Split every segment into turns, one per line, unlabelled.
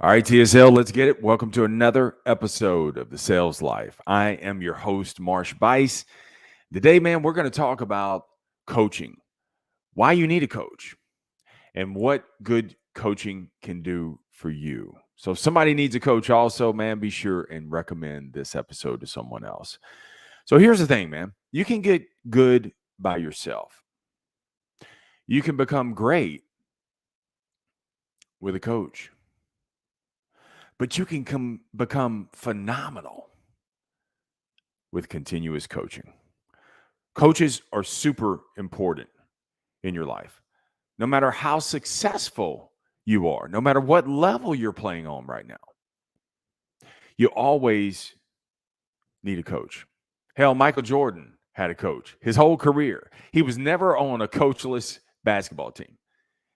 All right, TSL, let's get it. Welcome to another episode of The Sales Life. I am your host, Marsh Buice. Today, man, we're going to talk about coaching, why you need a coach, and what good coaching can do for you. So if somebody needs a coach also, man, be sure and recommend this episode to someone else. So here's the thing, man. You can get good by yourself. You can become great with a coach, but you can become phenomenal with continuous coaching. Coaches are super important in your life. No matter how successful you are, no matter what level you're playing on right now, you always need a coach. Hell, Michael Jordan had a coach his whole career. He was never on a coachless basketball team.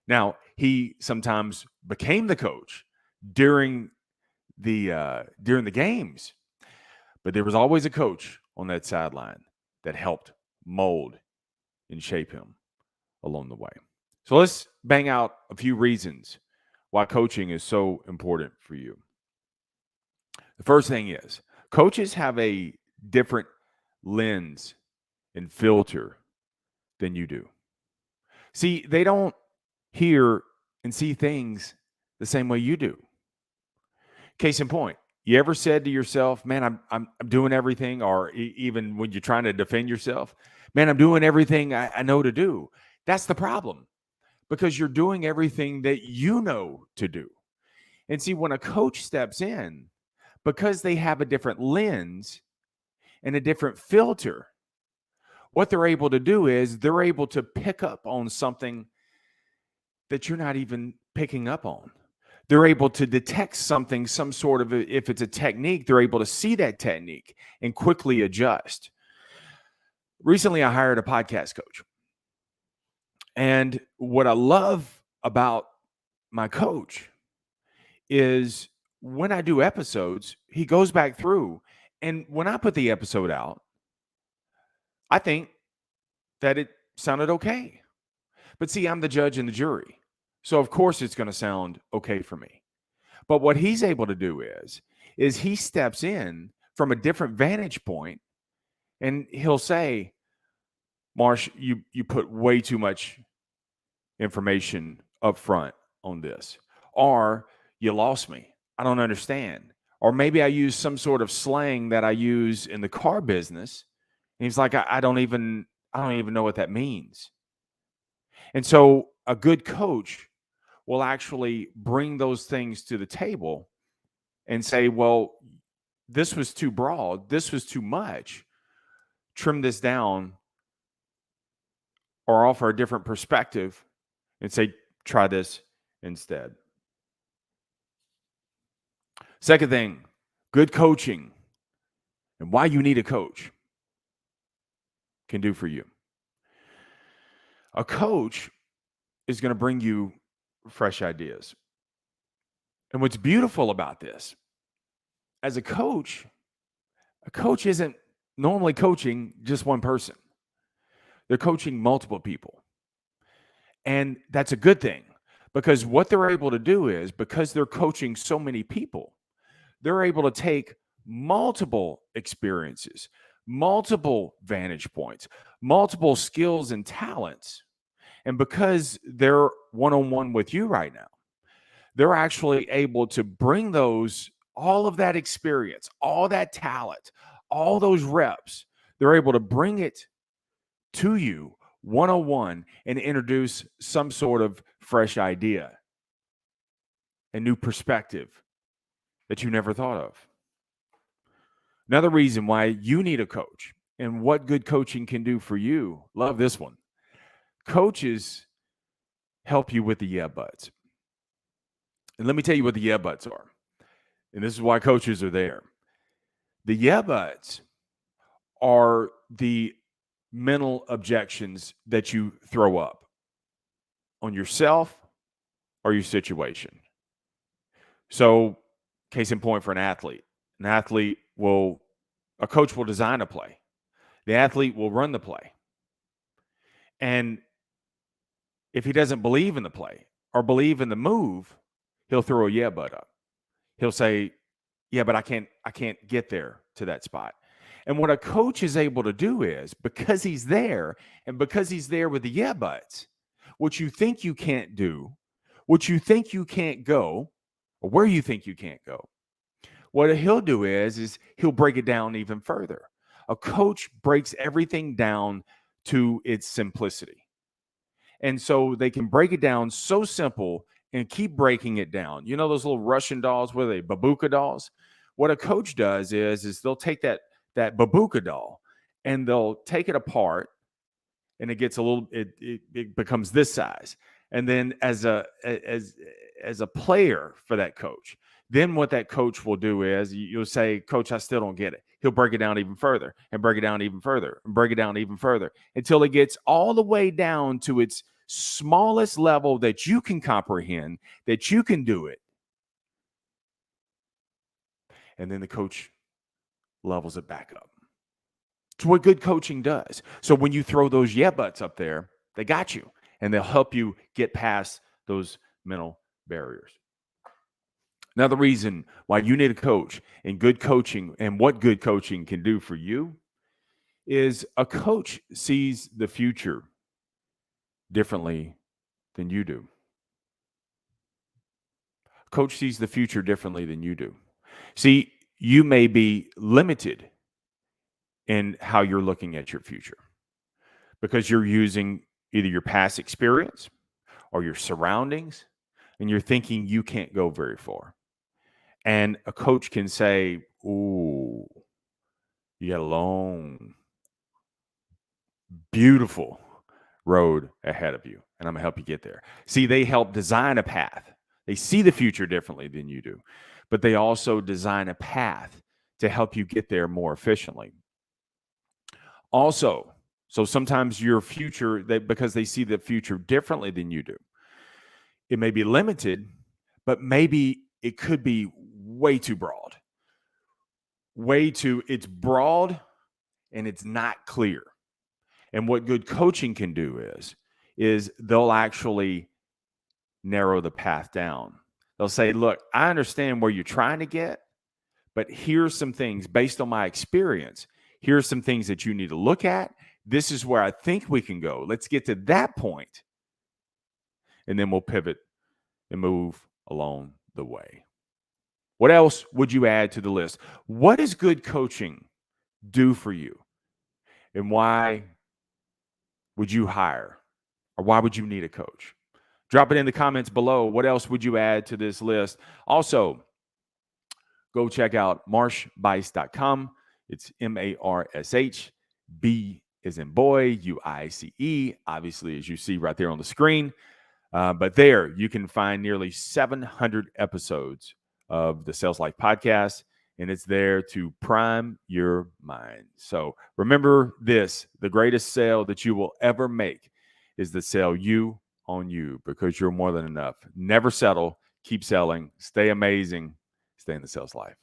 Now, he sometimes became the coach during the games, but there was always a coach on that sideline that helped mold and shape him along the way. So let's bang out a few reasons why coaching is so important for you. The first thing is coaches have a different lens and filter than you do. See, they don't hear and see things the same way you do. Case in point, you ever said to yourself, man, I'm doing everything, or even when you're trying to defend yourself, man, I'm doing everything I know to do. That's the problem, because you're doing everything that you know to do. And see, when a coach steps in, because they have a different lens and a different filter, what they're able to do is they're able to pick up on something that you're not even picking up on. They're able to detect something, some sort of, if it's a technique, they're able to see that technique and quickly adjust. Recently, I hired a podcast coach. And what I love about my coach is when I do episodes, he goes back through. And when I put the episode out, I think that it sounded okay. But see, I'm the judge and the jury. So of course it's going to sound okay for me. But what he's able to do is he steps in from a different vantage point and he'll say, Marsh, you put way too much information up front on this. Or you lost me. I don't understand. Or maybe I use some sort of slang that I use in the car business. And he's like, I don't even know what that means. And so a good coach will actually bring those things to the table and say, well, this was too broad. This was too much. Trim this down or offer a different perspective and say, try this instead. Second thing, good coaching and why you need a coach can do for you. A coach is going to bring you fresh ideas. And what's beautiful about this, as a coach isn't normally coaching just one person. They're coaching multiple people. And that's a good thing, because what they're able to do is, because they're coaching so many people, they're able to take multiple experiences, multiple vantage points, multiple skills and talents. And because they're one-on-one with you right now, they're actually able to bring all of that experience, all that talent, all those reps, they're able to bring it to you one-on-one and introduce some sort of fresh idea, a new perspective that you never thought of. Another reason why you need a coach and what good coaching can do for you. Love this one. Coaches help you with the yeah buts. And let me tell you what the yeah buts are. And this is why coaches are there. The yeah buts are the mental objections that you throw up on yourself or your situation. So, case in point for an athlete a coach will design a play. The athlete will run the play. And if he doesn't believe in the play or believe in the move, he'll throw a yeah but up. He'll say, yeah, but I can't get there to that spot. And what a coach is able to do is, because he's there and because he's there with the yeah buts, what you think you can't do, what you think you can't go, or where you think you can't go, what he'll do is he'll break it down even further. A coach breaks everything down to its simplicity. And so they can break it down so simple and keep breaking it down. You know those little Russian dolls, what are they, babuka dolls? What a coach does is they'll take that babuka doll and they'll take it apart, and it gets a little it becomes this size. And then as a player for that coach, then what that coach will do is you'll say, coach, I still don't get it. He'll break it down even further and break it down even further and break it down even further until it gets all the way down to its smallest level that you can comprehend, that you can do it. And then the coach levels it back up. It's what good coaching does. So when you throw those yeah buts up there, they got you, and they'll help you get past those mental barriers. Another reason why you need a coach and good coaching, and what good coaching can do for you, is a coach sees the future differently than you do. Coach sees the future differently than you do. See, you may be limited in how you're looking at your future because you're using either your past experience or your surroundings, and you're thinking you can't go very far. And a coach can say, ooh, you got a long, beautiful road ahead of you, and I'm gonna help you get there. See, they help design a path. They see the future differently than you do, but they also design a path to help you get there more efficiently. Also, so sometimes your future, because they see the future differently than you do, it may be limited, but maybe it could be way too broad. It's broad and it's not clear. And what good coaching can do is they'll actually narrow the path down. They'll say, look, I understand where you're trying to get, but here's some things based on my experience. Here's some things that you need to look at. This is where I think we can go. Let's get to that point, and then we'll pivot and move along the way. What else would you add to the list? What does good coaching do for you? And why would you hire, or why would you need a coach? Drop it in the comments below. What else would you add to this list? Also, go check out marshbuice.com. It's MARSH. B is in boy, UICE, obviously, as you see right there on the screen. But there you can find nearly 700 episodes of the Sales Life podcast, and it's there to prime your mind. So remember this: the greatest sale that you will ever make is the sale you on you, because you're more than enough. Never settle. Keep selling. Stay amazing. Stay in the sales life.